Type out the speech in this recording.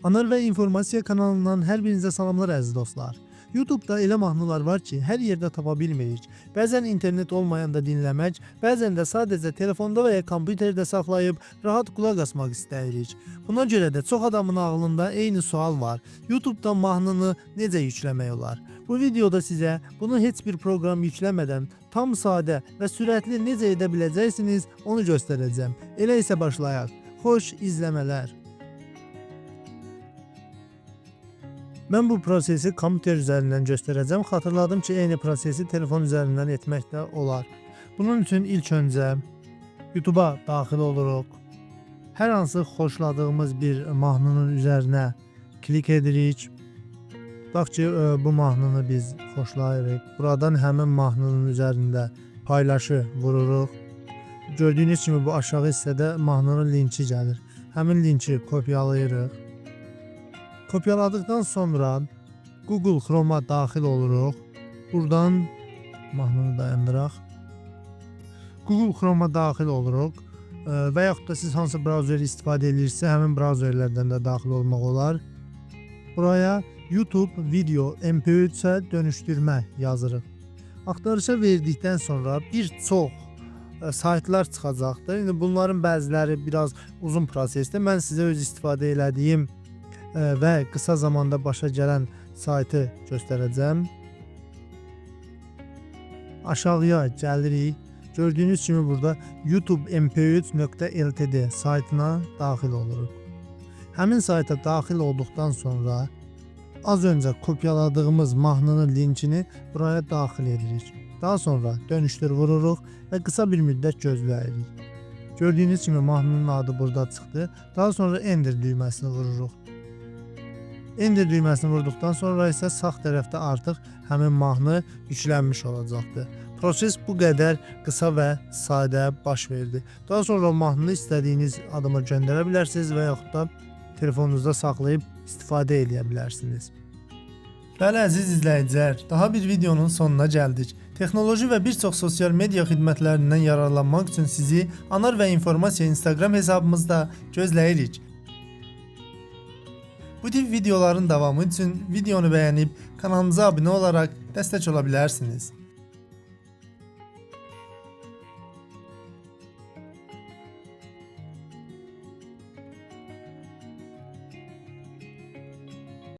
Anar və İnformasiya kanalından hər birinizə salamlar əziz dostlar. YouTube'da elə mahnılar var ki, hər yerdə tapa bilmirik. Bəzən internet olmayanda dinləmək, bəzən də sadəcə telefonda və ya kompüterdə saxlayıb rahat qulaq asmaq istəyirik. Buna görə də çox adamın ağlında eyni sual var. YouTube'da mahnını necə yükləmək olar? Bu videoda sizə bunu heç bir proqram yükləmədən tam sadə və sürətli necə edə biləcəksiniz onu göstərəcəm. Elə isə başlayaq. Xoş izləmələr. Mən bu prosesi kompüter üzərindən göstərəcəm. Xatırladım ki, eyni prosesi telefon üzərindən etmək də olar. Bunun üçün ilk öncə YouTube'a daxil oluruq. Hər hansı xoşladığımız bir mahnının üzərinə klik edirik. Bax ki, bu mahnını biz xoşlayırıq. Buradan həmin mahnının üzərində paylaşı vururuq. Gördüyünüz kimi bu aşağı hissədə mahnının linki gəlir. Həmin linki kopyalayırıq. Kopyaladıktan sonra Google Chrome'a daxil oluruq. Buradan mahnını dayandıraq. Google Chrome'a daxil oluruq. Və yaxud da siz hansı brauzeri istifadə edirsə, həmin brauzerlərdən də daxil olmaq olar. Buraya YouTube video MP3'ə dönüşdürmə yazırıq. Axtarışa verdikdən sonra bir çox saytlar çıxacaqdır. İndi bunların bəziləri biraz uzun prosesdir. Mən sizə öz istifadə elədiyim və qısa zamanda başa gələn saytı göstərəcəm. Aşağıya gəlirik. Gördüyünüz kimi burada youtube.mp3.ltd saytına daxil oluruq. Həmin sayta daxil olduqdan sonra az öncə kopyaladığımız mahnının linkini buraya daxil edirik. Daha sonra dönüştür vururuq və qısa bir müddət gözləyirik. Gördüyünüz kimi mahnının adı burada çıxdı. Daha sonra enter düyməsini vururuq. Enter düyməsini vurduqdan sonra isə sağ tərəfdə artıq həmin mahnı yüklənmiş olacaqdır. Proses bu qədər qısa və sadə baş verdi. Daha sonra mahnını istədiyiniz adama göndərə bilərsiniz və yaxud da telefonunuzda saxlayıb istifadə edə bilərsiniz. Bəli əziz izləyicilər, daha bir videonun sonuna gəldik. Texnoloji və bir çox sosial media xidmətlərindən yararlanmaq üçün sizi Anar və İnformasiya Instagram hesabımızda gözləyirik. Bu tip videoların davamı üçün videonu bəyənib kanalımıza abunə olaraq dəstək ola bilərsiniz.